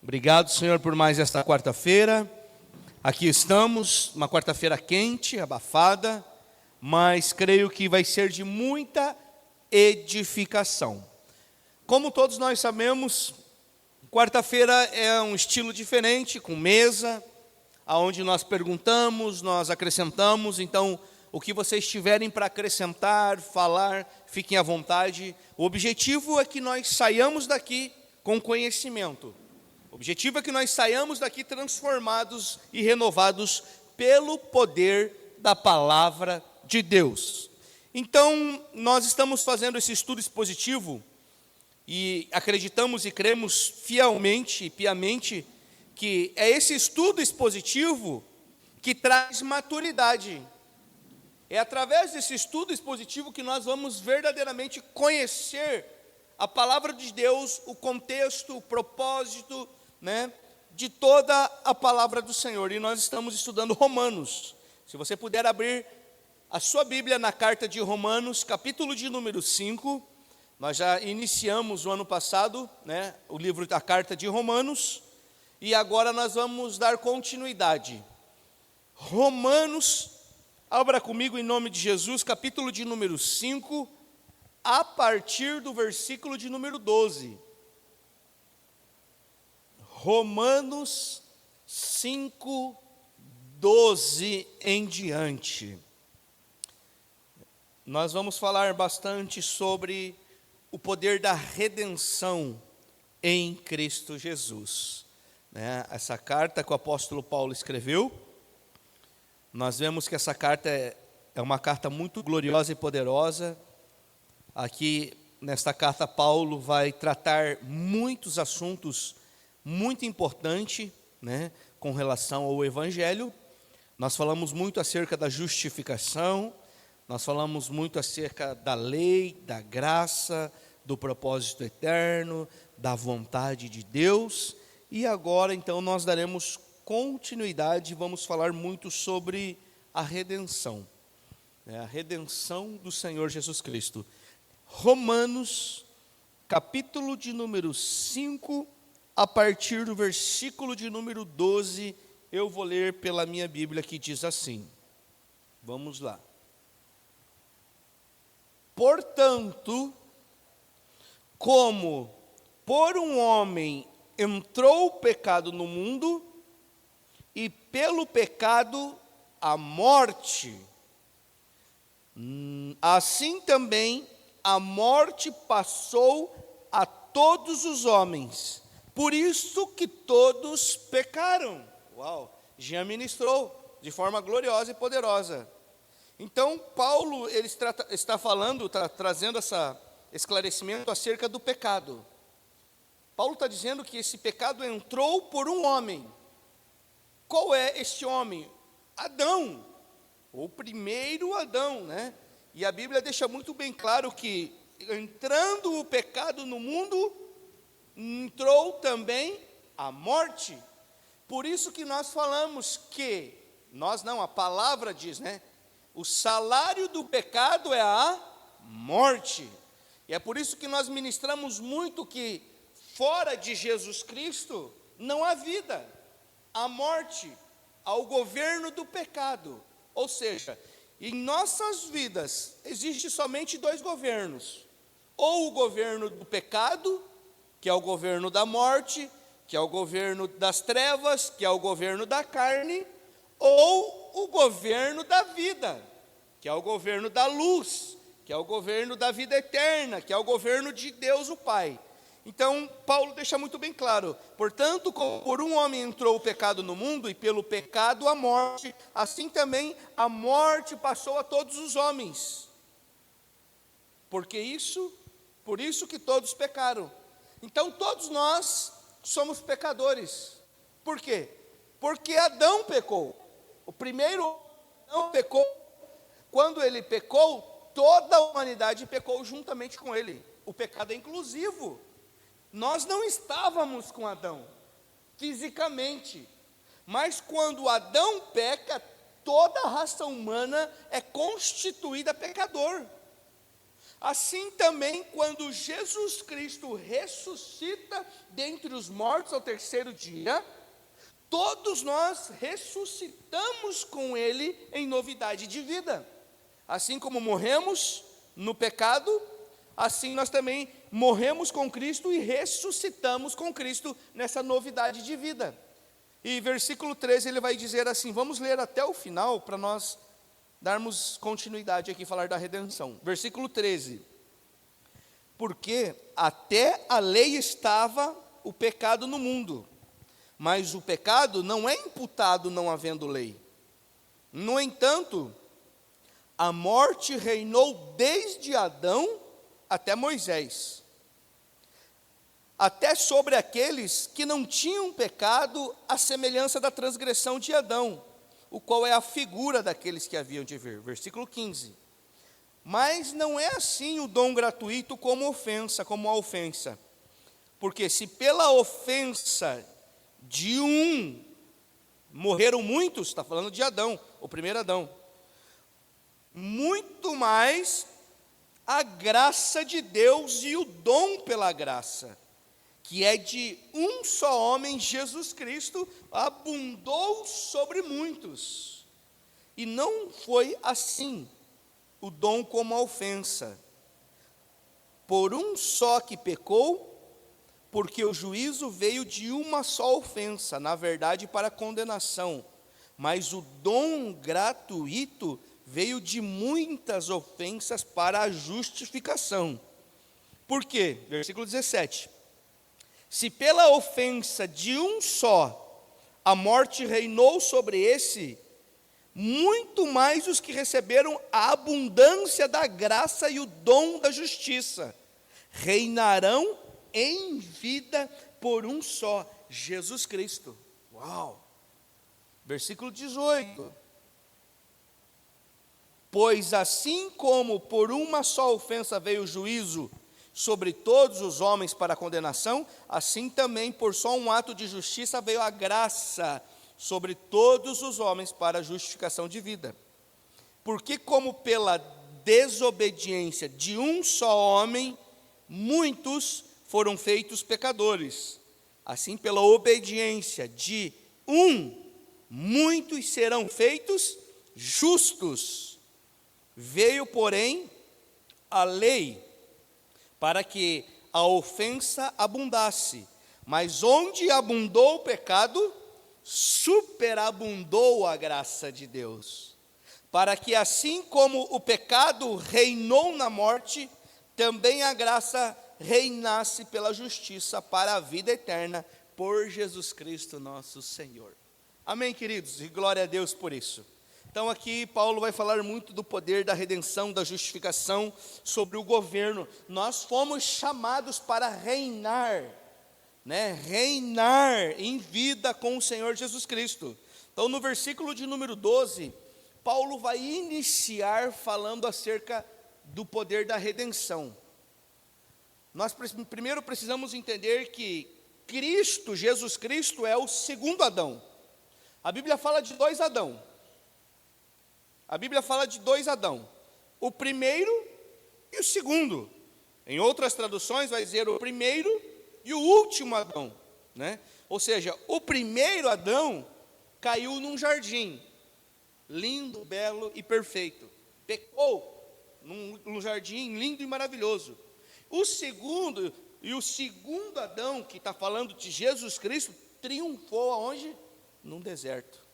Obrigado, Senhor, por mais esta quarta-feira. Aqui estamos, uma quarta-feira quente, abafada, mas creio que vai ser de muita edificação. Como todos nós sabemos, quarta-feira é um estilo diferente, com mesa, aonde nós perguntamos, nós acrescentamos. Então, o que vocês tiverem para acrescentar, falar, fiquem à vontade. O objetivo é que nós saiamos daqui com conhecimento. O objetivo é que nós saiamos daqui transformados e renovados pelo poder da palavra de Deus. Então, nós estamos fazendo esse estudo expositivo e acreditamos e cremos fielmente e piamente que é esse estudo expositivo que traz maturidade. É através desse estudo expositivo que nós vamos verdadeiramente conhecer a palavra de Deus, o contexto, o propósito, de toda a palavra do Senhor. E nós estamos estudando Romanos. Se você puder abrir a sua Bíblia na carta de Romanos, capítulo de número 5, nós já iniciamos o ano passado, o livro da carta de Romanos, e agora nós vamos dar continuidade. Romanos, abra comigo em nome de Jesus, capítulo de número 5, a partir do versículo de número 12. Romanos 5, 12 em diante. Nós vamos falar bastante sobre o poder da redenção em Cristo Jesus. Essa carta que o apóstolo Paulo escreveu, nós vemos que essa carta é uma carta muito gloriosa e poderosa. Aqui, nesta carta, Paulo vai tratar muitos assuntos muito importante, com relação ao Evangelho. Nós falamos muito acerca da justificação, nós falamos muito acerca da lei, da graça, do propósito eterno, da vontade de Deus, e agora então nós daremos continuidade, vamos falar muito sobre a redenção, a redenção do Senhor Jesus Cristo. Romanos, capítulo de número 5, a partir do versículo de número 12, eu vou ler pela minha Bíblia, que diz assim. Vamos lá. Portanto, como por um homem entrou o pecado no mundo, e pelo pecado a morte, assim também a morte passou a todos os homens, por isso que todos pecaram. Uau, Jean ministrou de forma gloriosa e poderosa. Então, Paulo ele está falando, está trazendo esse esclarecimento acerca do pecado. Paulo está dizendo que esse pecado entrou por um homem. Qual é este homem? Adão, o primeiro Adão, E a Bíblia deixa muito bem claro que, entrando o pecado no mundo, entrou também a morte. Por isso que nós falamos que, nós não, a palavra diz, o salário do pecado é a morte. E é por isso que nós ministramos muito que, fora de Jesus Cristo, não há vida, há morte, há o governo do pecado. Ou seja, em nossas vidas, existe somente dois governos: ou o governo do pecado, que é o governo da morte, que é o governo das trevas, que é o governo da carne, ou o governo da vida, que é o governo da luz, que é o governo da vida eterna, que é o governo de Deus o Pai. Então, Paulo deixa muito bem claro: portanto, como por um homem entrou o pecado no mundo, e pelo pecado a morte, assim também a morte passou a todos os homens. Por isso que todos pecaram. Então, todos nós somos pecadores. Por quê? Porque Adão pecou. O primeiro Adão pecou. Quando ele pecou, toda a humanidade pecou juntamente com ele. O pecado é inclusivo. Nós não estávamos com Adão, fisicamente. Mas quando Adão peca, toda a raça humana é constituída pecador. Assim também, quando Jesus Cristo ressuscita dentre os mortos ao terceiro dia, todos nós ressuscitamos com Ele em novidade de vida. Assim como morremos no pecado, assim nós também morremos com Cristo e ressuscitamos com Cristo nessa novidade de vida. E versículo 13 ele vai dizer assim, vamos ler até o final para nós darmos continuidade aqui, falar da redenção. Versículo 13. Porque até a lei estava o pecado no mundo, mas o pecado não é imputado não havendo lei. No entanto, a morte reinou desde Adão até Moisés, até sobre aqueles que não tinham pecado, à semelhança da transgressão de Adão, o qual é a figura daqueles que haviam de vir. Versículo 15. Mas não é assim o dom gratuito como a ofensa. Porque se pela ofensa de um morreram muitos, está falando de Adão, o primeiro Adão, muito mais a graça de Deus e o dom pela graça, que é de um só homem, Jesus Cristo, abundou sobre muitos. E não foi assim o dom como a ofensa. Por um só que pecou, porque o juízo veio de uma só ofensa, na verdade para condenação, mas o dom gratuito veio de muitas ofensas para a justificação. Por quê? Versículo 17. Se pela ofensa de um só a morte reinou sobre esse, muito mais os que receberam a abundância da graça e o dom da justiça reinarão em vida por um só, Jesus Cristo. Uau! Versículo 18. Pois assim como por uma só ofensa veio o juízo sobre todos os homens para a condenação, assim também por só um ato de justiça veio a graça sobre todos os homens para a justificação de vida. Porque como pela desobediência de um só homem, muitos foram feitos pecadores, assim pela obediência de um, muitos serão feitos justos. Veio, porém, a lei para que a ofensa abundasse, mas onde abundou o pecado, superabundou a graça de Deus, para que assim como o pecado reinou na morte, também a graça reinasse pela justiça para a vida eterna, por Jesus Cristo nosso Senhor. Amém, queridos, e glória a Deus por isso. Então aqui Paulo vai falar muito do poder da redenção, da justificação sobre o governo. Nós fomos chamados para reinar, reinar em vida com o Senhor Jesus Cristo. Então no versículo de número 12, Paulo vai iniciar falando acerca do poder da redenção. Nós primeiro precisamos entender que Cristo, Jesus Cristo, é o segundo Adão. A Bíblia fala de dois Adão. A Bíblia fala de dois Adão, o primeiro e o segundo. Em outras traduções vai dizer o primeiro e o último Adão, Ou seja, o primeiro Adão caiu num jardim, lindo, belo e perfeito. Pecou num jardim lindo e maravilhoso. O segundo Adão, que está falando de Jesus Cristo, triunfou aonde? Num deserto.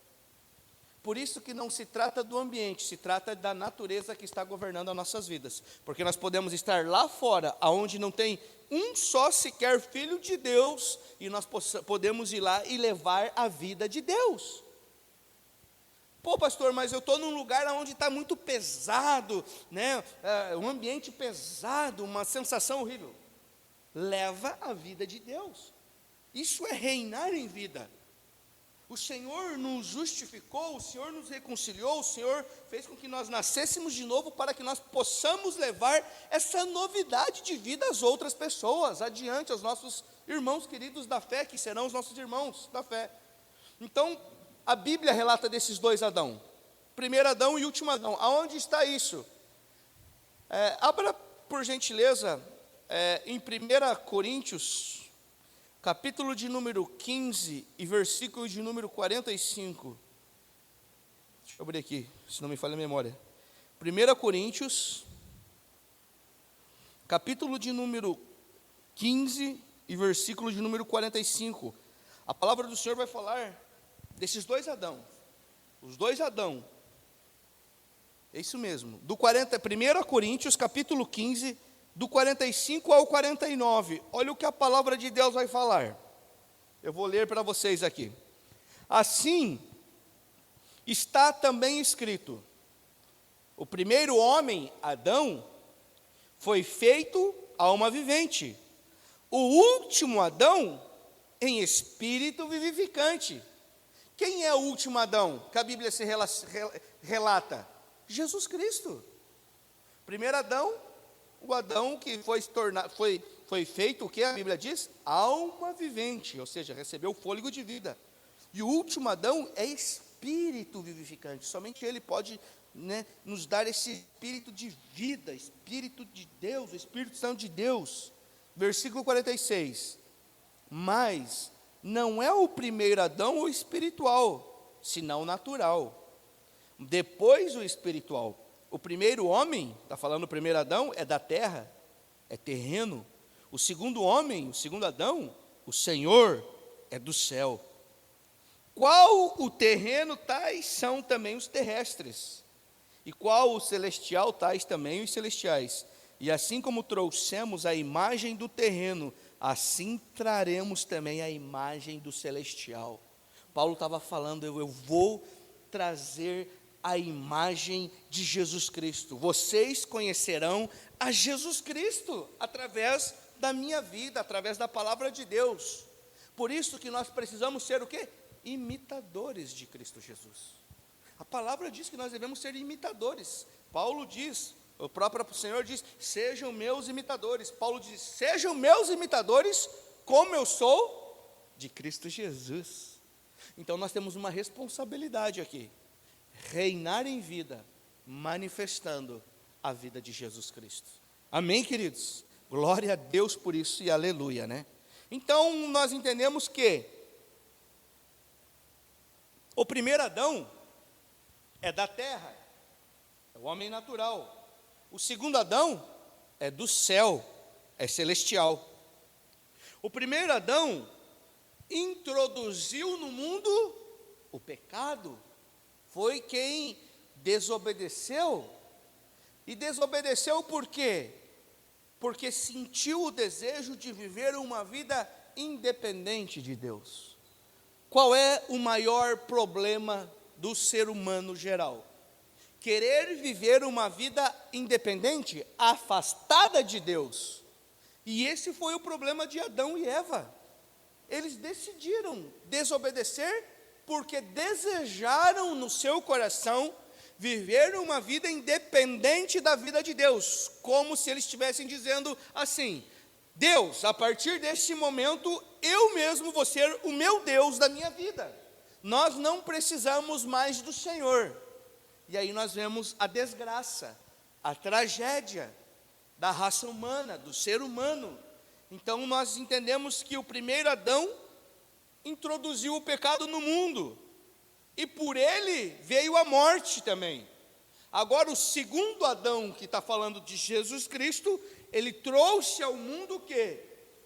Por isso que não se trata do ambiente, se trata da natureza que está governando as nossas vidas. Porque nós podemos estar lá fora, onde não tem um só sequer filho de Deus, e nós podemos ir lá e levar a vida de Deus. Pô, pastor, mas eu estou num lugar onde está muito pesado, um ambiente pesado, uma sensação horrível. Leva a vida de Deus. Isso é reinar em vida. O Senhor nos justificou, o Senhor nos reconciliou, o Senhor fez com que nós nascêssemos de novo para que nós possamos levar essa novidade de vida às outras pessoas, adiante aos nossos irmãos queridos da fé, que serão os nossos irmãos da fé. Então, a Bíblia relata desses dois Adão, primeiro Adão e último Adão. Aonde está isso? Abra por gentileza, em 1 Coríntios, capítulo de número 15 e versículo de número 45. Deixa eu abrir aqui, se não me falha a memória. 1 Coríntios, capítulo de número 15 e versículo de número 45. A palavra do Senhor vai falar desses dois Adão. Os dois Adão. É isso mesmo. 1 Coríntios, capítulo 15, do 45 ao 49. Olha o que a palavra de Deus vai falar. Eu vou ler para vocês aqui. Assim, está também escrito: o primeiro homem, Adão, foi feito alma vivente. O último Adão, em espírito vivificante. Quem é o último Adão que a Bíblia se relata? Jesus Cristo. Primeiro Adão, o Adão que foi feito, o que a Bíblia diz? Alma vivente, ou seja, recebeu fôlego de vida. E o último Adão é espírito vivificante. Somente ele pode, nos dar esse espírito de vida, espírito de Deus, o Espírito Santo de Deus. Versículo 46. Mas não é o primeiro Adão o espiritual, senão o natural. Depois o espiritual. O primeiro homem, está falando o primeiro Adão, é da terra, é terreno. O segundo homem, o segundo Adão, o Senhor, é do céu. Qual o terreno, tais são também os terrestres. E qual o celestial, tais também os celestiais. E assim como trouxemos a imagem do terreno, assim traremos também a imagem do celestial. Paulo estava falando, eu vou trazer a imagem de Jesus Cristo. Vocês conhecerão a Jesus Cristo através da minha vida, através da palavra de Deus. Por isso que nós precisamos ser o quê? Imitadores de Cristo Jesus. A palavra diz que nós devemos ser imitadores. Paulo diz, o próprio Senhor diz: sejam meus imitadores. Paulo diz: sejam meus imitadores, como eu sou de Cristo Jesus. Então nós temos uma responsabilidade aqui: reinar em vida, manifestando a vida de Jesus Cristo. Amém, queridos? Glória a Deus por isso e aleluia, né? Então nós entendemos que o primeiro Adão é da terra, é o homem natural. O segundo Adão é do céu, é celestial. O primeiro Adão introduziu no mundo o pecado. Foi quem desobedeceu. E desobedeceu por quê? Porque sentiu o desejo de viver uma vida independente de Deus. Qual é o maior problema do ser humano geral? Querer viver uma vida independente, afastada de Deus. E esse foi o problema de Adão e Eva. Eles decidiram desobedecer porque desejaram no seu coração viver uma vida independente da vida de Deus, como se eles estivessem dizendo assim: Deus, a partir deste momento, eu mesmo vou ser o meu Deus da minha vida. Nós não precisamos mais do Senhor. E aí nós vemos a desgraça, a tragédia da raça humana, do ser humano. Então nós entendemos que o primeiro Adão introduziu o pecado no mundo, e por ele veio a morte também. Agora o segundo Adão, que está falando de Jesus Cristo, ele trouxe ao mundo o quê?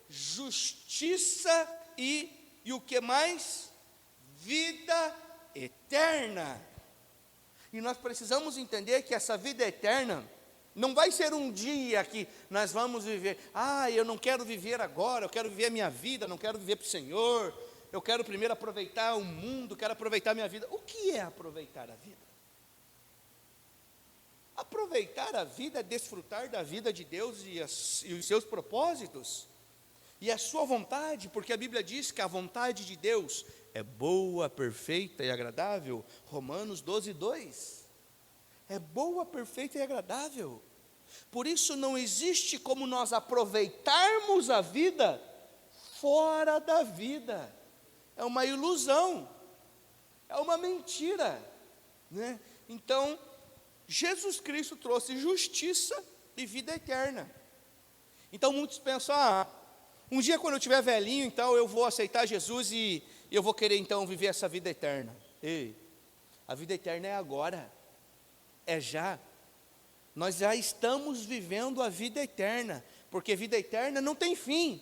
Justiça e o que mais? Vida eterna. E nós precisamos entender que essa vida eterna não vai ser um dia que nós vamos viver: eu não quero viver agora, eu quero viver a minha vida, não quero viver para o Senhor, eu quero primeiro aproveitar o mundo, quero aproveitar a minha vida. O que é aproveitar a vida? Aproveitar a vida é desfrutar da vida de Deus e os seus propósitos, e a sua vontade, porque a Bíblia diz que a vontade de Deus é boa, perfeita e agradável. Romanos 12:2. É boa, perfeita e agradável. Por isso não existe como nós aproveitarmos a vida fora da vida. É uma ilusão, é uma mentira, né? Então, Jesus Cristo trouxe justiça e vida eterna. Então muitos pensam, um dia quando eu estiver velhinho, então eu vou aceitar Jesus e eu vou querer então viver essa vida eterna. Ei, a vida eterna é agora, é já. Nós já estamos vivendo a vida eterna, porque vida eterna não tem fim.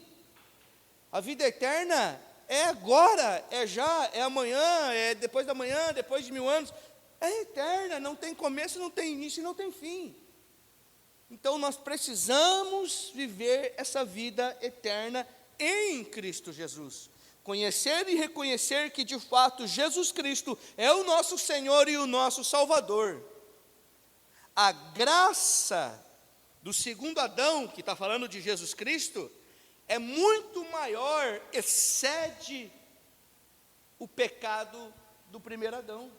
A vida eterna é agora, é já, é amanhã, é depois da manhã, depois de 1000 anos. É eterna, não tem começo, não tem início e não tem fim. Então nós precisamos viver essa vida eterna em Cristo Jesus. Conhecer e reconhecer que de fato Jesus Cristo é o nosso Senhor e o nosso Salvador. A graça do segundo Adão, que está falando de Jesus Cristo, é muito maior, excede o pecado do primeiro Adão.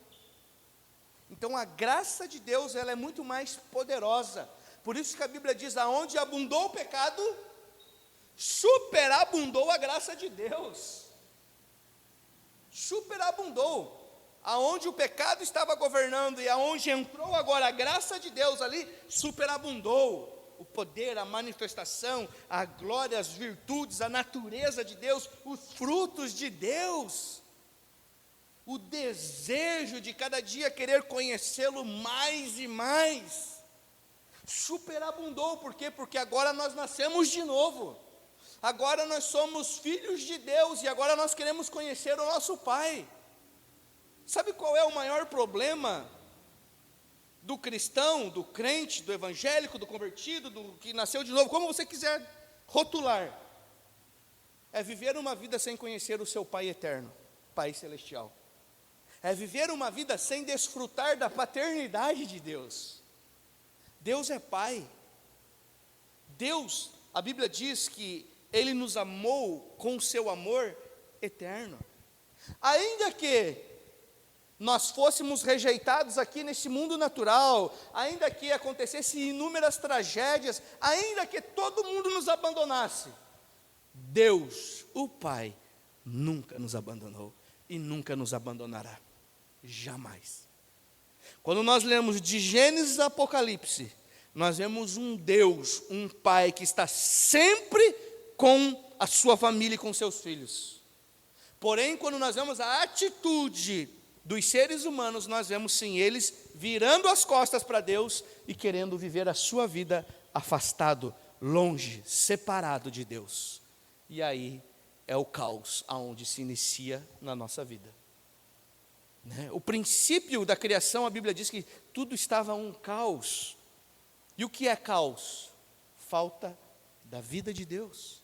Então a graça de Deus, ela é muito mais poderosa. Por isso que a Bíblia diz, aonde abundou o pecado, superabundou a graça de Deus. Superabundou. Aonde o pecado estava governando e aonde entrou agora a graça de Deus ali, superabundou. O poder, a manifestação, a glória, as virtudes, a natureza de Deus, os frutos de Deus. O desejo de cada dia querer conhecê-lo mais e mais. Superabundou, por quê? Porque agora nós nascemos de novo. Agora nós somos filhos de Deus e agora nós queremos conhecer o nosso Pai. Sabe qual é o maior problema do cristão, do crente, do evangélico, do convertido, do que nasceu de novo, como você quiser rotular? É viver uma vida sem conhecer o seu Pai eterno, Pai celestial. É viver uma vida sem desfrutar da paternidade de Deus. Deus é Pai. Deus, a Bíblia diz que Ele nos amou com o seu amor eterno. Ainda que nós fôssemos rejeitados aqui neste mundo natural, ainda que acontecesse inúmeras tragédias, ainda que todo mundo nos abandonasse, Deus, o Pai, nunca nos abandonou e nunca nos abandonará, jamais. Quando nós lemos de Gênesis a Apocalipse, nós vemos um Deus, um Pai que está sempre com a sua família e com seus filhos. Porém, quando nós vemos a atitude dos seres humanos, nós vemos sim eles virando as costas para Deus e querendo viver a sua vida afastado, longe, separado de Deus. E aí é o caos aonde se inicia na nossa vida. O princípio da criação, a Bíblia diz que tudo estava um caos. E o que é caos? Falta da vida de Deus.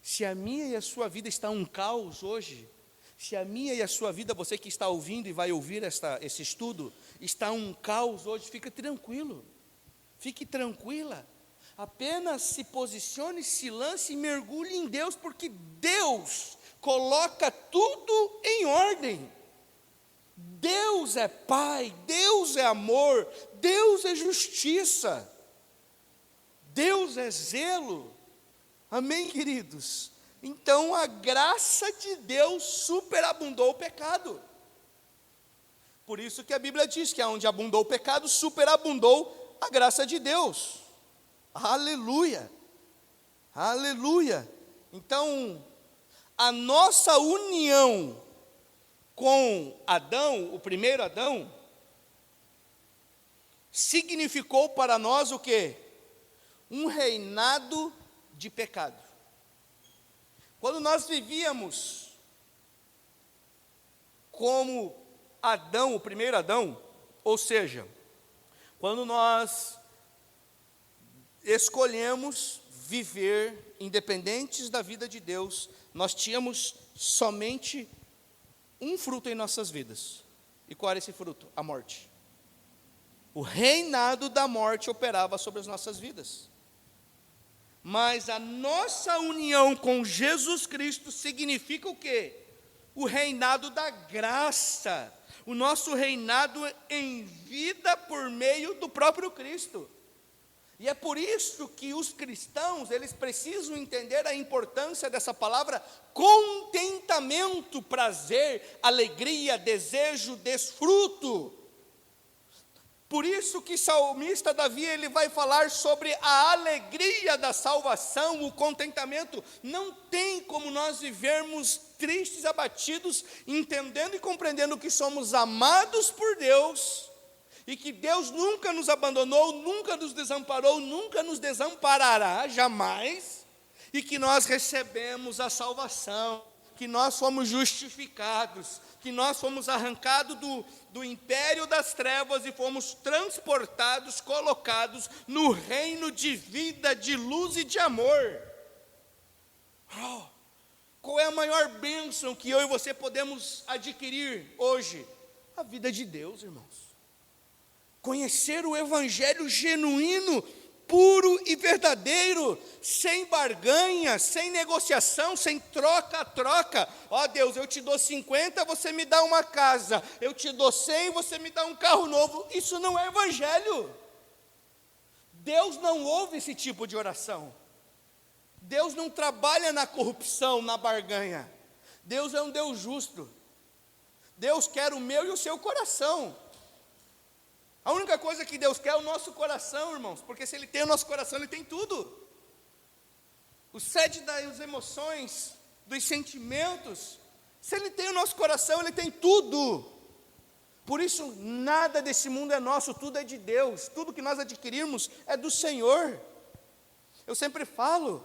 Se a minha e a sua vida está um caos hoje, se a minha e a sua vida, você que está ouvindo e vai ouvir esse estudo, está um caos hoje, fica tranquilo, fique tranquila, apenas se posicione, se lance e mergulhe em Deus, porque Deus coloca tudo em ordem. Deus é Pai, Deus é amor, Deus é justiça, Deus é zelo. Amém, queridos? Então a graça de Deus superabundou o pecado. Por isso que a Bíblia diz que onde abundou o pecado, superabundou a graça de Deus. Aleluia, aleluia. Então, a nossa união com Adão, o primeiro Adão, significou para nós o quê? Um reinado de pecado. Quando nós vivíamos como Adão, o primeiro Adão, ou seja, quando nós escolhemos viver independentes da vida de Deus, nós tínhamos somente um fruto em nossas vidas. E qual era esse fruto? A morte. O reinado da morte operava sobre as nossas vidas. Mas a nossa união com Jesus Cristo significa o quê? O reinado da graça, o nosso reinado em vida por meio do próprio Cristo. E é por isso que os cristãos, eles precisam entender a importância dessa palavra contentamento, prazer, alegria, desejo, desfruto. Por isso que salmista Davi, ele vai falar sobre a alegria da salvação, o contentamento. Não tem como nós vivermos tristes, abatidos, entendendo e compreendendo que somos amados por Deus, e que Deus nunca nos abandonou, nunca nos desamparou, nunca nos desamparará, jamais, e que nós recebemos a salvação, que nós fomos justificados, que nós fomos arrancados do império das trevas e fomos transportados, colocados no reino de vida, de luz e de amor. Oh, qual é a maior bênção que eu e você podemos adquirir hoje? A vida de Deus, irmãos. Conhecer o evangelho genuíno, puro e verdadeiro, sem barganha, sem negociação, sem troca-troca. Ó Deus, eu te dou 50, você me dá uma casa. Eu te dou 100, você me dá um carro novo. Isso não é evangelho. Deus não ouve esse tipo de oração. Deus não trabalha na corrupção, na barganha. Deus é um Deus justo. Deus quer o meu e o seu coração. A única coisa que Deus quer é o nosso coração, irmãos, porque se Ele tem o nosso coração, Ele tem tudo. O sede das emoções, dos sentimentos, se Ele tem o nosso coração, Ele tem tudo. Por isso, nada desse mundo é nosso, tudo é de Deus. Tudo que nós adquirirmos é do Senhor. Eu sempre falo,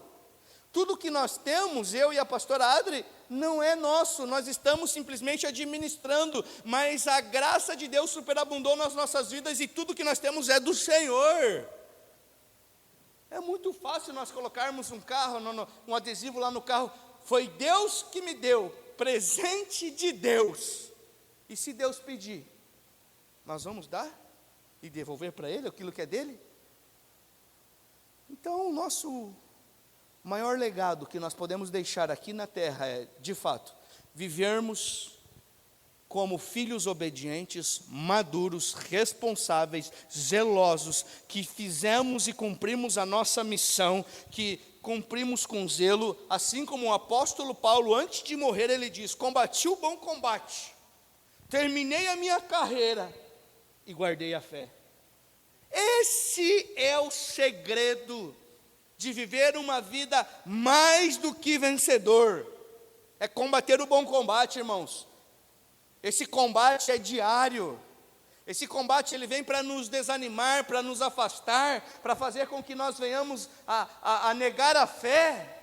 tudo que nós temos, eu e a pastora Adri, não é nosso, nós estamos simplesmente administrando, mas a graça de Deus superabundou nas nossas vidas e tudo que nós temos é do Senhor. É muito fácil nós colocarmos um carro, um adesivo lá no carro, foi Deus que me deu, presente de Deus. E se Deus pedir, nós vamos dar e devolver para Ele aquilo que é dele? Então o nosso maior legado que nós podemos deixar aqui na terra é, de fato, vivermos como filhos obedientes, maduros, responsáveis, zelosos, que fizemos e cumprimos a nossa missão, que cumprimos com zelo, assim como o apóstolo Paulo, antes de morrer, ele diz: combati o bom combate, terminei a minha carreira e guardei a fé. Esse é o segredo de viver uma vida mais do que vencedor, é combater o bom combate, irmãos. Esse combate é diário, esse combate ele vem para nos desanimar, para nos afastar, para fazer com que nós venhamos a negar a fé.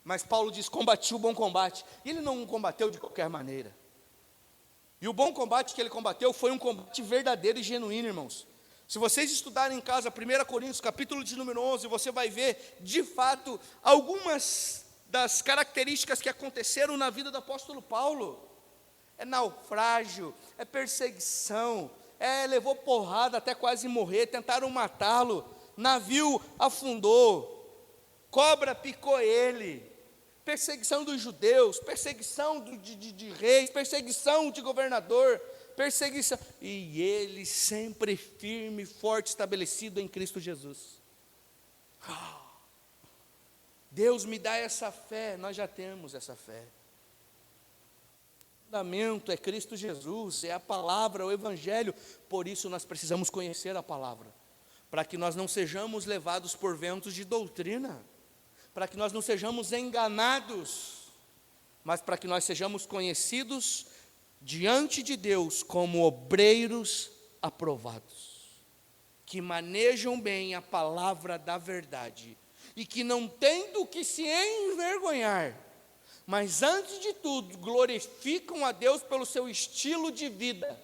Mas Paulo diz: combati o bom combate, e ele não combateu de qualquer maneira, e o bom combate que ele combateu foi um combate verdadeiro e genuíno, irmãos. Se vocês estudarem em casa 1 Coríntios, capítulo de número 11, você vai ver, de fato, algumas das características que aconteceram na vida do apóstolo Paulo. É naufrágio, é perseguição, levou porrada até quase morrer, tentaram matá-lo, navio afundou, cobra picou ele, perseguição dos judeus, perseguição de reis, perseguição de governador, perseguição, e ele sempre firme, forte, estabelecido em Cristo Jesus. Deus me dá essa fé, nós já temos essa fé. O fundamento é Cristo Jesus, é a palavra, o evangelho. Por isso nós precisamos conhecer a palavra, para que nós não sejamos levados por ventos de doutrina, para que nós não sejamos enganados, mas para que nós sejamos conhecidos diante de Deus como obreiros aprovados, que manejam bem a palavra da verdade, e que não tem do que se envergonhar, mas antes de tudo, glorificam a Deus pelo seu estilo de vida.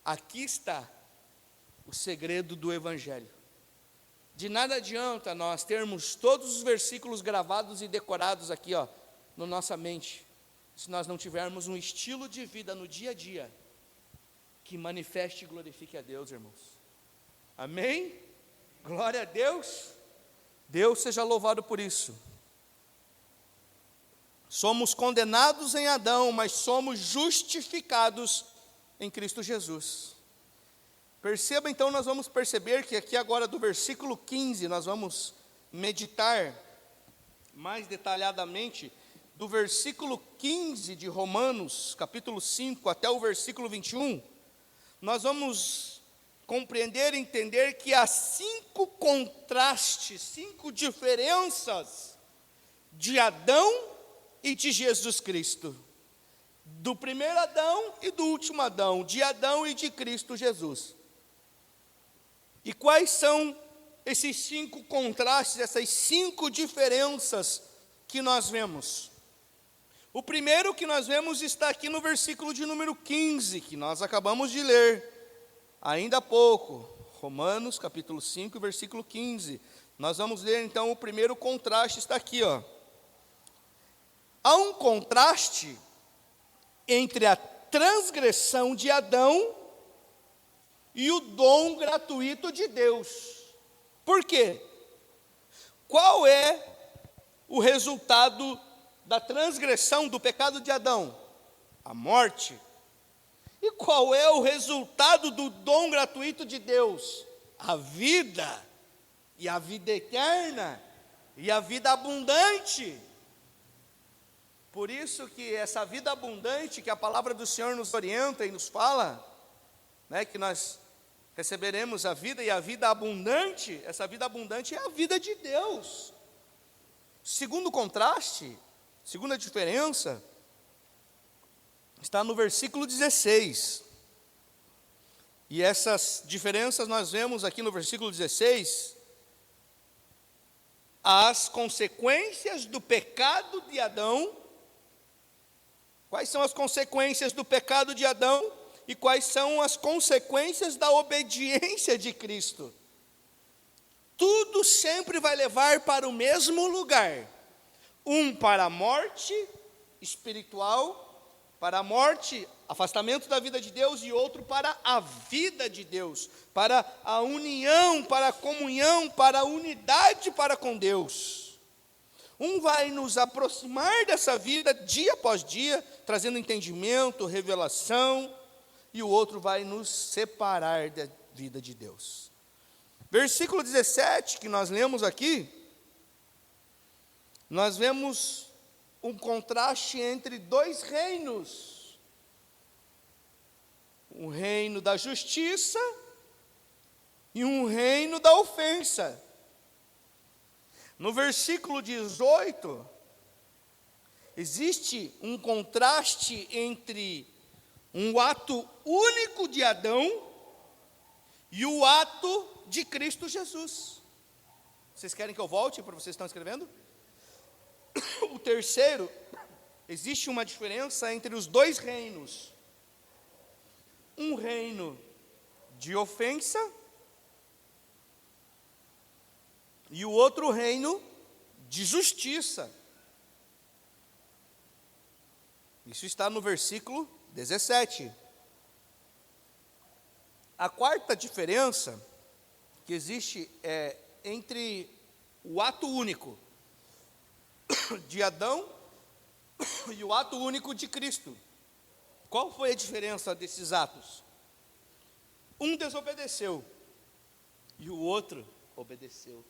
Aqui está o segredo do evangelho. De nada adianta nós termos todos os versículos gravados e decorados aqui, na nossa mente, se nós não tivermos um estilo de vida no dia a dia, que manifeste e glorifique a Deus, irmãos. Amém? Glória a Deus. Deus seja louvado por isso. Somos condenados em Adão, mas somos justificados em Cristo Jesus. Perceba então, nós vamos perceber que aqui agora do versículo 15, nós vamos meditar mais detalhadamente, do versículo 15 de Romanos, capítulo 5, até o versículo 21, nós vamos compreender e entender que há 5 contrastes, 5 diferenças de Adão e de Jesus Cristo. Do primeiro Adão e do último Adão, de Adão e de Cristo Jesus. E quais são esses 5 contrastes, essas 5 diferenças que nós vemos? O primeiro que nós vemos está aqui no versículo de número 15, que nós acabamos de ler, ainda há pouco. Romanos, capítulo 5, versículo 15. Nós vamos ler, então, o primeiro contraste, está aqui, ó. Há um contraste entre a transgressão de Adão e o dom gratuito de Deus. Por quê? Qual é o resultado da transgressão do pecado de Adão? A morte. E qual é o resultado do dom gratuito de Deus? A vida, e a vida eterna, e a vida abundante. Por isso que essa vida abundante, que a palavra do Senhor nos orienta e nos fala, né, que nós receberemos a vida, e a vida abundante, essa vida abundante é a vida de Deus. Segundo contraste, segunda diferença, está no versículo 16. E essas diferenças nós vemos aqui no versículo 16, as consequências do pecado de Adão. Quais são as consequências do pecado de Adão e quais são as consequências da obediência de Cristo? Tudo sempre vai levar para o mesmo lugar. Um para a morte espiritual, para a morte, afastamento da vida de Deus, e outro para a vida de Deus, para a união, para a comunhão, para a unidade para com Deus. Um vai nos aproximar dessa vida dia após dia, trazendo entendimento, revelação, e o outro vai nos separar da vida de Deus. Versículo 17, que nós lemos aqui, nós vemos um contraste entre 2 reinos. Um reino da justiça e um reino da ofensa. No versículo 18, existe um contraste entre um ato único de Adão e o ato de Cristo Jesus. Vocês querem que eu volte para vocês estão escrevendo? O terceiro, existe uma diferença entre os 2 reinos. Um reino de ofensa e o outro reino de justiça. Isso está no versículo 17. A quarta diferença que existe é entre o ato único de Adão e o ato único de Cristo. Qual foi a diferença desses atos? Um desobedeceu e o outro obedeceu.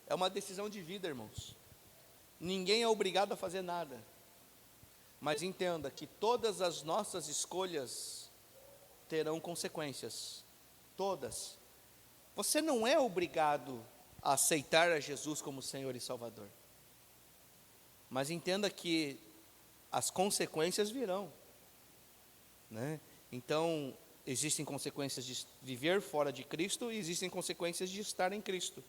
É uma decisão de vida, irmãos. Ninguém é obrigado a fazer nada. Mas entenda que todas as nossas escolhas terão consequências. Todas. Você não é obrigado a aceitar a Jesus como Senhor e Salvador. Mas entenda que as consequências virão, né? Então, existem consequências de viver fora de Cristo e existem consequências de estar em Cristo.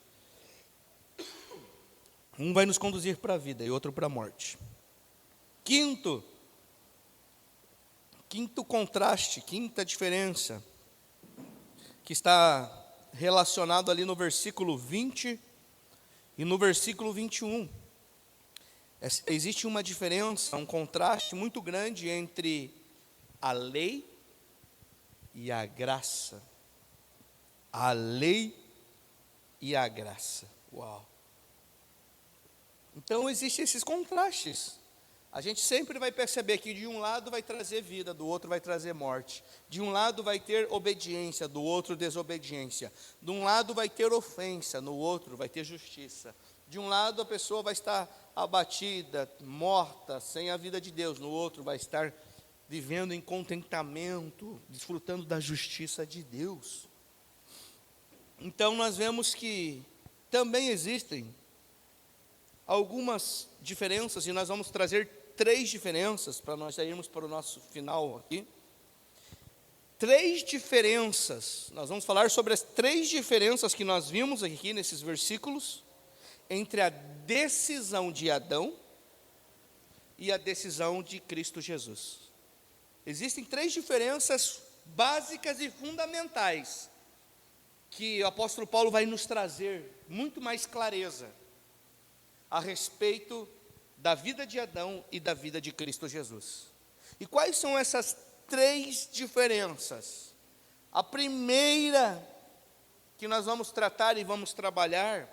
Um vai nos conduzir para a vida e outro para a morte. Quinto contraste, quinta diferença, que está relacionado ali no versículo 20 e no versículo 21. Existe uma diferença, um contraste muito grande entre a lei e a graça. A lei e a graça. Uau! Então existem esses contrastes. A gente sempre vai perceber que de um lado vai trazer vida, do outro vai trazer morte. De um lado vai ter obediência, do outro desobediência. De um lado vai ter ofensa, no outro vai ter justiça. De um lado a pessoa vai estar abatida, morta, sem a vida de Deus, no outro vai estar vivendo em contentamento, desfrutando da justiça de Deus. Então nós vemos que também existem algumas diferenças, e nós vamos trazer 3 diferenças, para nós irmos para o nosso final aqui. 3 diferenças, nós vamos falar sobre as 3 diferenças que nós vimos aqui nesses versículos, entre a decisão de Adão e a decisão de Cristo Jesus. Existem 3 diferenças básicas e fundamentais, que o apóstolo Paulo vai nos trazer muito mais clareza a respeito da vida de Adão e da vida de Cristo Jesus. E quais são essas 3 diferenças? A primeira que nós vamos tratar e vamos trabalhar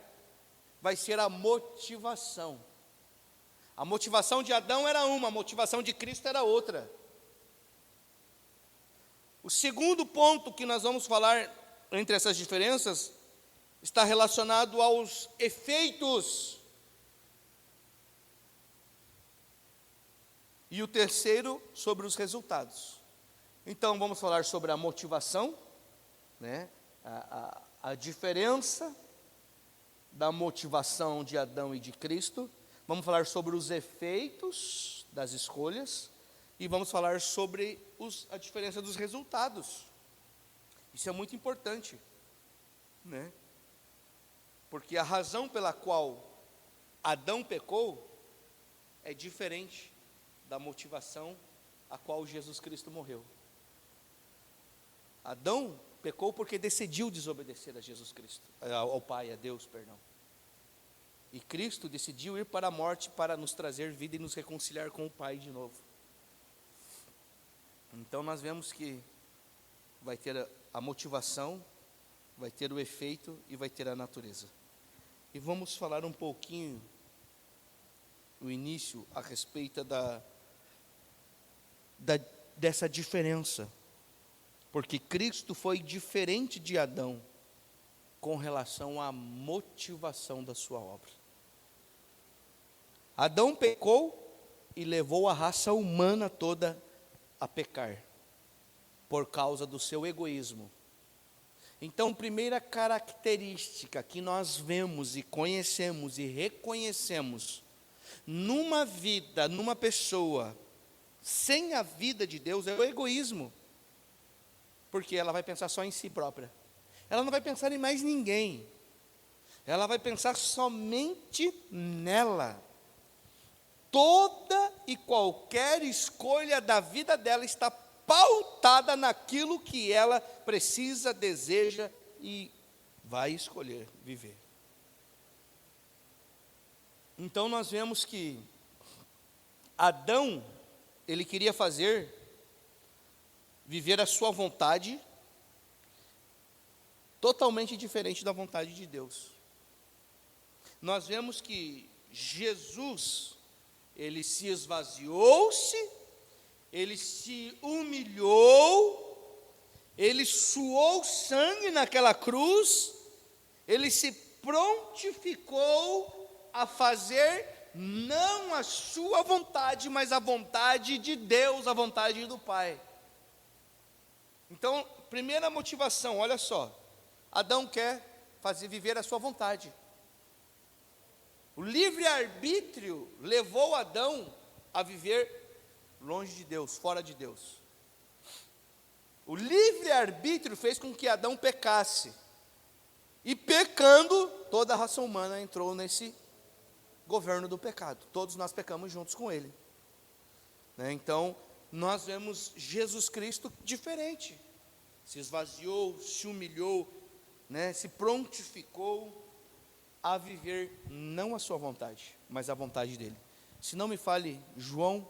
vai ser a motivação. A motivação de Adão era uma, a motivação de Cristo era outra. O segundo ponto que nós vamos falar entre essas diferenças está relacionado aos efeitos. E o terceiro, sobre os resultados. Então, vamos falar sobre a motivação, né? A diferença da motivação de Adão e de Cristo. Vamos falar sobre os efeitos das escolhas. E vamos falar sobre a diferença dos resultados. Isso é muito importante, né? Porque a razão pela qual Adão pecou é diferente da motivação a qual Jesus Cristo morreu. Adão pecou porque decidiu desobedecer a Jesus Cristo, ao Pai, a Deus, perdão. E Cristo decidiu ir para a morte para nos trazer vida e nos reconciliar com o Pai de novo. Então nós vemos que vai ter a motivação, vai ter o efeito e vai ter a natureza. E vamos falar um pouquinho no início a respeito dessa diferença. Porque Cristo foi diferente de Adão com relação à motivação da sua obra. Adão pecou e levou a raça humana toda a pecar, por causa do seu egoísmo. Então, primeira característica que nós vemos e conhecemos e reconhecemos numa vida, numa pessoa, sem a vida de Deus, é o egoísmo. Porque ela vai pensar só em si própria. Ela não vai pensar em mais ninguém. Ela vai pensar somente nela. Toda e qualquer escolha da vida dela está pautada naquilo que ela precisa, deseja e vai escolher viver. Então nós vemos que Adão, ele queria viver a sua vontade, totalmente diferente da vontade de Deus. Nós vemos que Jesus, ele se esvaziou-se, ele se humilhou, ele suou sangue naquela cruz, ele se prontificou a fazer não a sua vontade, mas a vontade de Deus, a vontade do Pai. Então, primeira motivação, olha só, Adão quer viver a sua vontade. O livre-arbítrio levou Adão a viver longe de Deus, fora de Deus. O livre-arbítrio fez com que Adão pecasse. E pecando, toda a raça humana entrou nesse governo do pecado. Todos nós pecamos juntos com ele. Então, nós vemos Jesus Cristo diferente. Se esvaziou, se humilhou, se prontificou a viver não a sua vontade, mas a vontade dele. Se não me fale, João,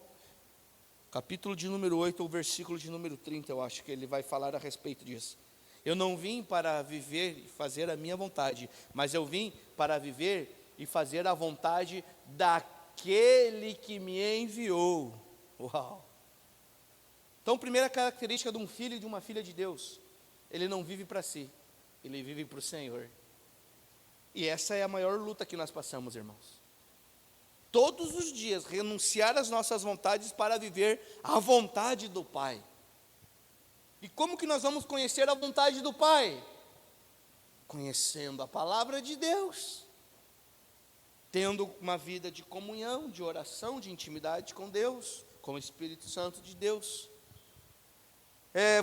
capítulo de número 8, ou versículo de número 30, eu acho que ele vai falar a respeito disso. Eu não vim para viver e fazer a minha vontade, mas eu vim para viver e fazer a vontade daquele que me enviou. Uau! Então, primeira característica de um filho e de uma filha de Deus, ele não vive para si, ele vive para o Senhor. E essa é a maior luta que nós passamos, irmãos. todos os dias, renunciar às nossas vontades para viver a vontade do Pai. E como que nós vamos conhecer a vontade do Pai? Conhecendo a palavra de Deus, tendo uma vida de comunhão, de oração, de intimidade com Deus, com o Espírito Santo de Deus.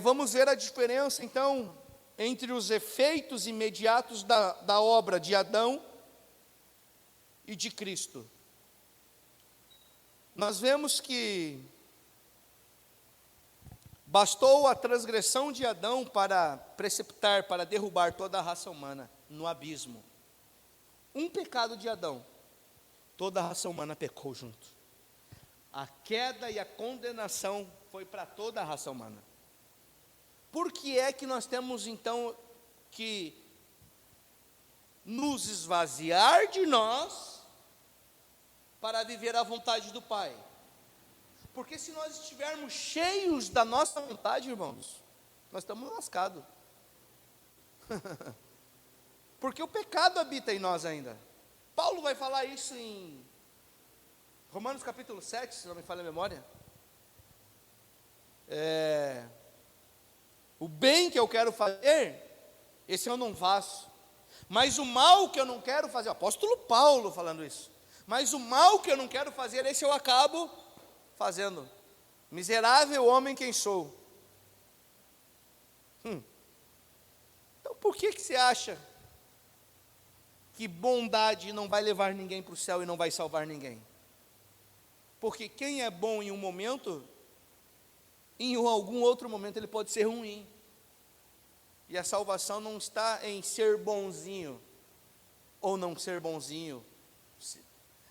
Vamos ver a diferença, então, entre os efeitos imediatos da obra de Adão e de Cristo. Nós vemos que bastou a transgressão de Adão para precipitar, para derrubar toda a raça humana no abismo. Um pecado de Adão, toda a raça humana pecou junto. A queda e a condenação foi para toda a raça humana. Por que é que nós temos então que nos esvaziar de nós para viver a vontade do Pai? Porque se nós estivermos cheios da nossa vontade, irmãos, nós estamos lascados. Porque o pecado habita em nós ainda. Paulo vai falar isso em Romanos capítulo 7, se não me falha a memória. O bem que eu quero fazer, esse eu não faço. Mas o mal que eu não quero fazer, o apóstolo Paulo falando isso. Mas o mal que eu não quero fazer, esse eu acabo fazendo. Miserável homem quem sou. Então por que você acha que bondade não vai levar ninguém para o céu e não vai salvar ninguém? Porque quem é bom em um momento, em algum outro momento ele pode ser ruim. E a salvação não está em ser bonzinho ou não ser bonzinho.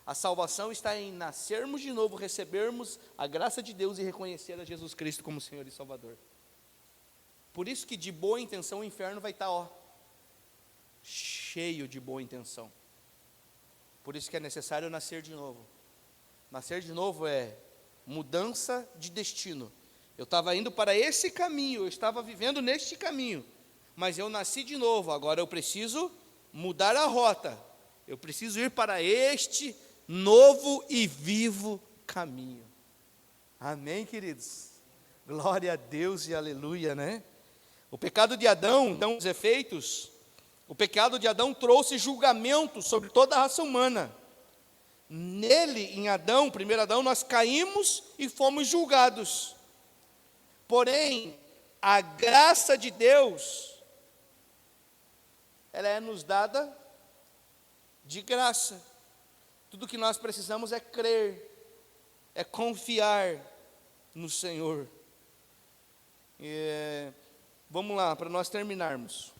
A salvação está em nascermos de novo, recebermos a graça de Deus e reconhecer a Jesus Cristo como Senhor e Salvador. Por isso que de boa intenção o inferno vai estar, cheio de boa intenção. Por isso que é necessário nascer de novo. Nascer de novo é mudança de destino. Eu estava indo para esse caminho, eu estava vivendo neste caminho, mas eu nasci de novo, agora eu preciso mudar a rota. Eu preciso ir para este novo e vivo caminho. Amém, queridos? Glória a Deus e aleluia, né? O pecado de Adão, então, os efeitos, o pecado de Adão trouxe julgamento sobre toda a raça humana. Nele, em Adão, primeiro Adão, nós caímos e fomos julgados. Porém, a graça de Deus, ela é nos dada de graça. Tudo que nós precisamos é crer, é confiar no Senhor. Vamos lá, para nós terminarmos.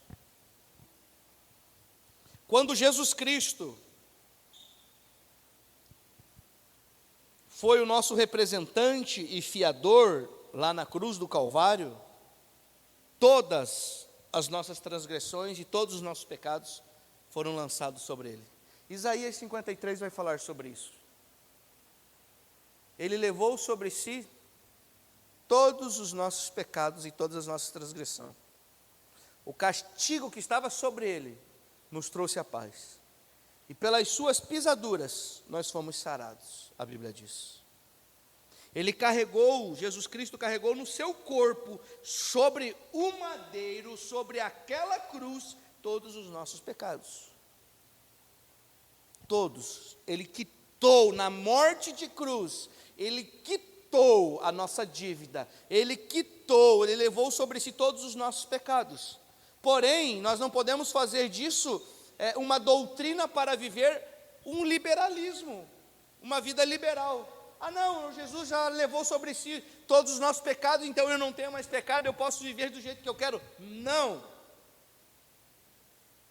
Quando Jesus Cristo foi o nosso representante e fiador lá na cruz do Calvário, todas as nossas transgressões e todos os nossos pecados foram lançados sobre ele. Isaías 53 vai falar sobre isso. Ele levou sobre si todos os nossos pecados e todas as nossas transgressões. O castigo que estava sobre ele nos trouxe a paz. E pelas suas pisaduras nós fomos sarados, a Bíblia diz. Ele carregou, Jesus Cristo carregou no seu corpo, sobre o madeiro, sobre aquela cruz, todos os nossos pecados. Todos. Ele quitou na morte de cruz, ele quitou a nossa dívida, ele levou sobre si todos os nossos pecados. Porém, nós não podemos fazer disso uma doutrina para viver um liberalismo, uma vida liberal. Não, Jesus já levou sobre si todos os nossos pecados, então eu não tenho mais pecado, eu posso viver do jeito que eu quero. Não.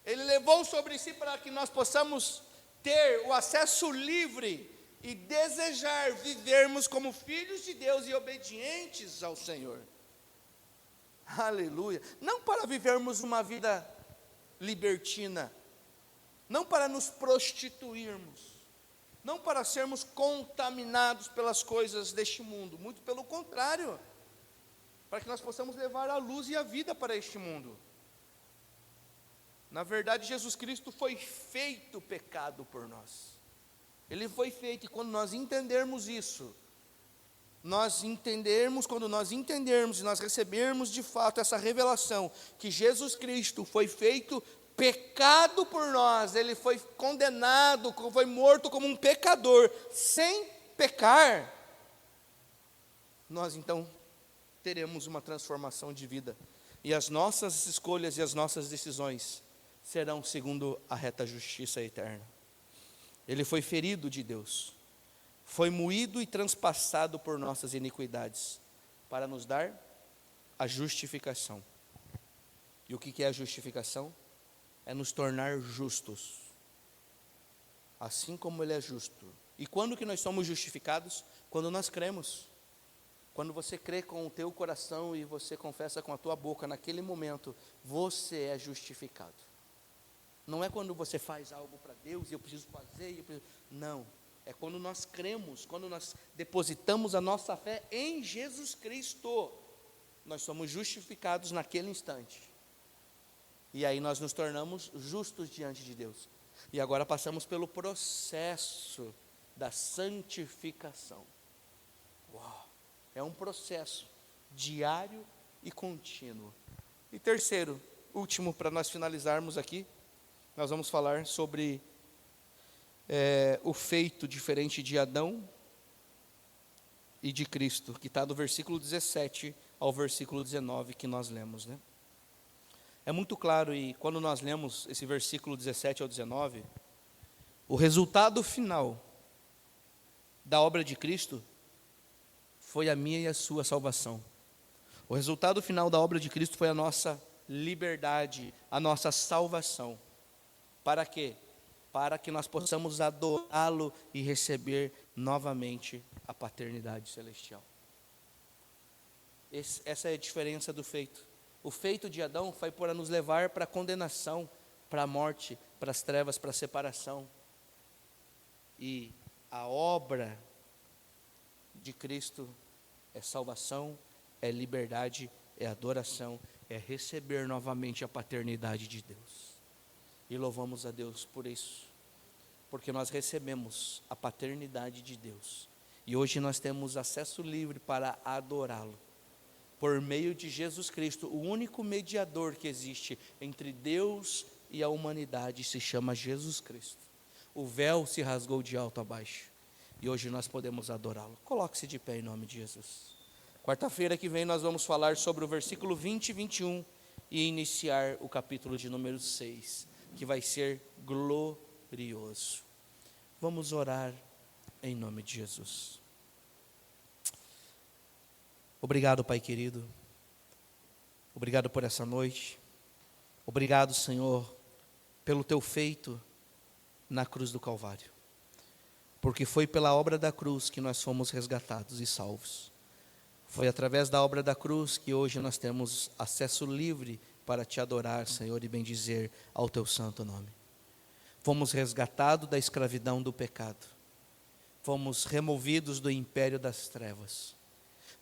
Ele levou sobre si para que nós possamos ter o acesso livre e desejar vivermos como filhos de Deus e obedientes ao Senhor. Aleluia. Não para vivermos uma vida libertina, não para nos prostituirmos, não para sermos contaminados pelas coisas deste mundo, muito pelo contrário, para que nós possamos levar a luz e a vida para este mundo. Na verdade, Jesus Cristo foi feito pecado por nós. Ele foi feito, e quando nós entendermos isso, quando nós entendermos e nós recebermmos de fato essa revelação, que Jesus Cristo foi feito pecado por nós, Ele foi condenado, foi morto como um pecador, sem pecar, nós então teremos uma transformação de vida, e as nossas escolhas e as nossas decisões serão segundo a reta justiça eterna. Ele foi ferido de Deus, foi moído e transpassado por nossas iniquidades, para nos dar a justificação. E o que é a justificação? É nos tornar justos, assim como Ele é justo. E quando que nós somos justificados? Quando nós cremos. Quando você crê com o teu coração e você confessa com a tua boca, naquele momento, você é justificado. Não é quando você faz algo para Deus e eu preciso fazer, não. É quando nós cremos, quando nós depositamos a nossa fé em Jesus Cristo, nós somos justificados naquele instante. E aí nós nos tornamos justos diante de Deus. E agora passamos pelo processo da santificação. Uau! É um processo diário e contínuo. E terceiro, último, para nós finalizarmos aqui, nós vamos falar sobre o feito diferente de Adão e de Cristo, que está do versículo 17 ao versículo 19 que nós lemos, né? É muito claro, e quando nós lemos esse versículo 17 ao 19, o resultado final da obra de Cristo foi a minha e a sua salvação. O resultado final da obra de Cristo foi a nossa liberdade, a nossa salvação. Para quê? Para que nós possamos adorá-lo e receber novamente a paternidade celestial. Essa é a diferença do feito. O feito de Adão foi para nos levar para a condenação, para a morte, para as trevas, para a separação. E a obra de Cristo é salvação, é liberdade, é adoração, é receber novamente a paternidade de Deus. E louvamos a Deus por isso, porque nós recebemos a paternidade de Deus, e hoje nós temos acesso livre para adorá-lo, por meio de Jesus Cristo, o único mediador que existe entre Deus e a humanidade se chama Jesus Cristo. O véu se rasgou de alto a baixo, e hoje nós podemos adorá-lo. Coloque-se de pé em nome de Jesus. Quarta-feira que vem nós vamos falar sobre o versículo 20 e 21, e iniciar o capítulo de número 6, que vai ser glorioso. Vamos orar em nome de Jesus. Obrigado, Pai querido. Obrigado por essa noite. Obrigado, Senhor, pelo teu feito na cruz do Calvário. Porque foi pela obra da cruz que nós fomos resgatados e salvos. Foi através da obra da cruz que hoje nós temos acesso livre para te adorar, Senhor, e bendizer ao teu santo nome. Fomos resgatados da escravidão do pecado. Fomos removidos do império das trevas.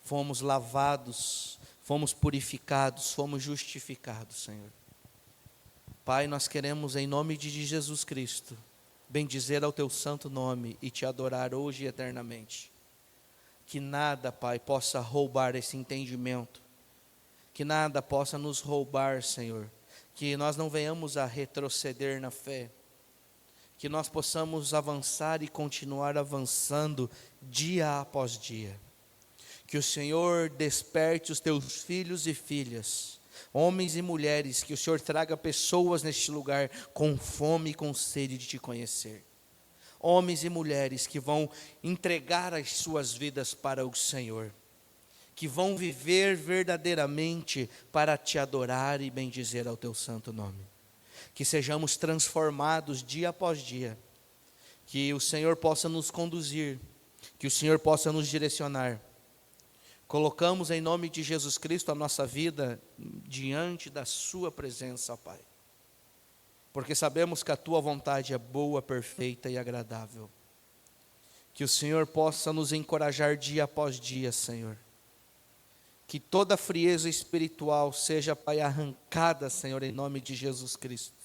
Fomos lavados, fomos purificados, fomos justificados, Senhor. Pai, nós queremos em nome de Jesus Cristo bendizer ao teu santo nome e te adorar hoje e eternamente. Que nada, Pai, possa roubar esse entendimento. Que nada possa nos roubar, Senhor. Que nós não venhamos a retroceder na fé. Que nós possamos avançar e continuar avançando dia após dia. Que o Senhor desperte os teus filhos e filhas, homens e mulheres, que o Senhor traga pessoas neste lugar com fome e com sede de te conhecer. Homens e mulheres que vão entregar as suas vidas para o Senhor, que vão viver verdadeiramente para te adorar e bendizer ao teu santo nome. Que sejamos transformados dia após dia, que o Senhor possa nos conduzir, que o Senhor possa nos direcionar. Colocamos em nome de Jesus Cristo a nossa vida diante da sua presença, Pai. Porque sabemos que a tua vontade é boa, perfeita e agradável. Que o Senhor possa nos encorajar dia após dia, Senhor. Que toda frieza espiritual seja, Pai, arrancada, Senhor, em nome de Jesus Cristo.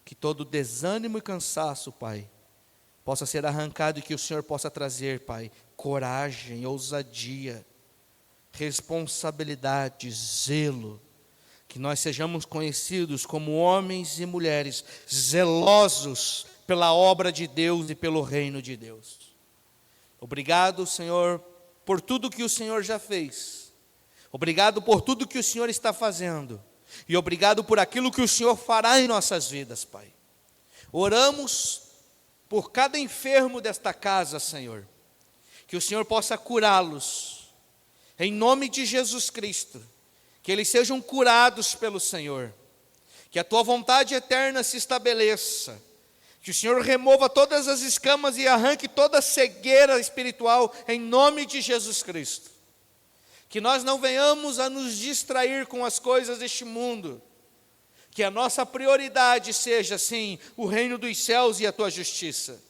Que todo desânimo e cansaço, Pai, possa ser arrancado e que o Senhor possa trazer, Pai, coragem, ousadia, responsabilidade, zelo, que nós sejamos conhecidos como homens e mulheres zelosos pela obra de Deus e pelo reino de Deus. Obrigado, Senhor, por tudo que o Senhor já fez. Obrigado por tudo que o Senhor está fazendo. E obrigado por aquilo que o Senhor fará em nossas vidas, Pai. Oramos por cada enfermo desta casa, Senhor, que o Senhor possa curá-los, em nome de Jesus Cristo, que eles sejam curados pelo Senhor, que a Tua vontade eterna se estabeleça, que o Senhor remova todas as escamas e arranque toda a cegueira espiritual, em nome de Jesus Cristo, que nós não venhamos a nos distrair com as coisas deste mundo, que a nossa prioridade seja, sim, o reino dos céus e a Tua justiça.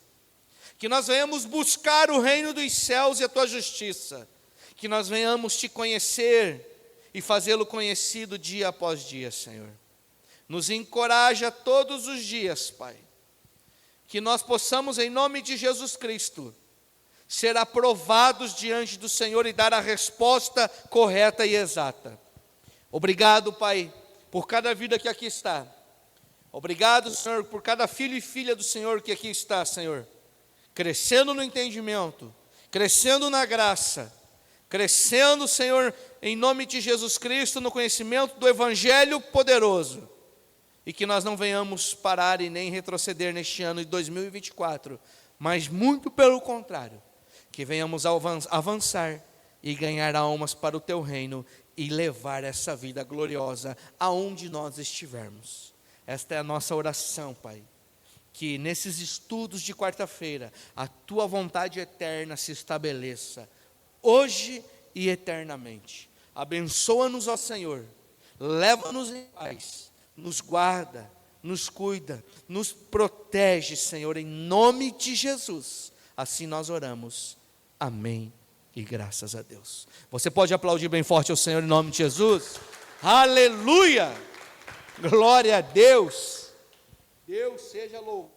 Que nós venhamos buscar o reino dos céus e a Tua justiça. Que nós venhamos Te conhecer e fazê-lo conhecido dia após dia, Senhor. Nos encoraja todos os dias, Pai. Que nós possamos, em nome de Jesus Cristo, ser aprovados diante do Senhor e dar a resposta correta e exata. Obrigado, Pai, por cada vida que aqui está. Obrigado, Senhor, por cada filho e filha do Senhor que aqui está, Senhor. Crescendo no entendimento, crescendo na graça, crescendo, Senhor, em nome de Jesus Cristo, no conhecimento do Evangelho poderoso. E que nós não venhamos parar e nem retroceder neste ano de 2024, mas muito pelo contrário, que venhamos avançar e ganhar almas para o Teu reino e levar essa vida gloriosa aonde nós estivermos. Esta é a nossa oração, Pai. Que nesses estudos de quarta-feira, a Tua vontade eterna se estabeleça, hoje e eternamente. Abençoa-nos, ó Senhor, leva-nos em paz, nos guarda, nos cuida, nos protege, Senhor, em nome de Jesus. Assim nós oramos. Amém. E graças a Deus. Você pode aplaudir bem forte ao Senhor em nome de Jesus? Aleluia! Glória a Deus! Deus seja louvado.